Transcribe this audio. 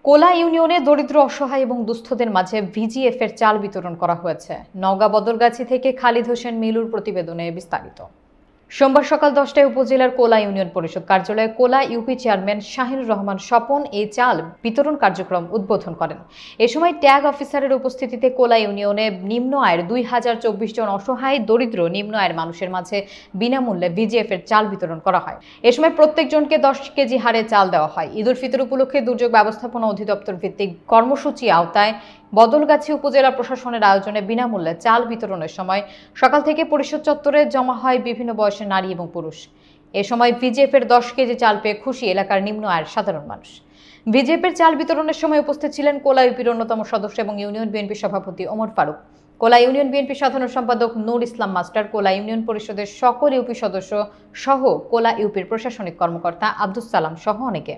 কোলা ইউনিয়নে দরিদ্র অসহায় এবং দুস্থদের মাঝে ভিজিএফ এর চাল বিতরণ করা হয়েছে। নওগাঁ বদলগাছি থেকে খালিদ হোসেন মিলুর প্রতিবেদনে বিস্তারিত। সোমবার সকাল 10টায় উপজেলার কোলা ইউনিয়ন পরিষদ কার্যালয়ে কোলা ইউপি চেয়ারম্যান শাহিনুর রহমান স্বপন এই চাল বিতরণ কার্যক্রম উদ্বোধন করেন। এ সময় ট্যাগ অফিসারের উপস্থিতিতে কোলা ইউনিয়নে নিম্ন আয়ের 2024 জন অসহায় দরিদ্র নিম্ন আয়ের মানুষের মাঝে বিনামূল্যে ভিজিএফ এর চাল বিতরণ করা হয়। এ সময় প্রত্যেকজনকে 10 কেজি হারে চাল দেওয়া হয়। ঈদ উল ফিতর উপলক্ষে দুর্যোগ ব্যবস্থাপনা অধিদপ্তর ভিত্তিক কর্মসূচি আওতায় বদলগাছি উপজেলা প্রশাসনের আয়োজনে বিনামূল্যে চাল বিতরণের সময় সকাল থেকে পরিষদ চত্বরে জমা হয় বিভিন্ন বয়সের নারী এবং পুরুষ। এ সময় ভিজিএফ এর 10 কেজি চাল পেয়ে খুশি এলাকার নিম্ন আয়ের সাধারণ মানুষ। ভিজিএফ এর চাল বিতরণের সময় উপস্থিত ছিলেন কোলা ইউপির অন্যতম সদস্য এবং ইউনিয়ন বিএনপি সভাপতি ওমর ফারুক, কোলা ইউনিয়ন বিএনপি সাধারণ সম্পাদক নূর ইসলাম মাস্টার, কোলা ইউনিয়ন পরিষদের সকল ইউপি সদস্য সহ কোলা ইউপির প্রশাসনিক কর্মকর্তা আব্দুস সালাম সহ অনেকে।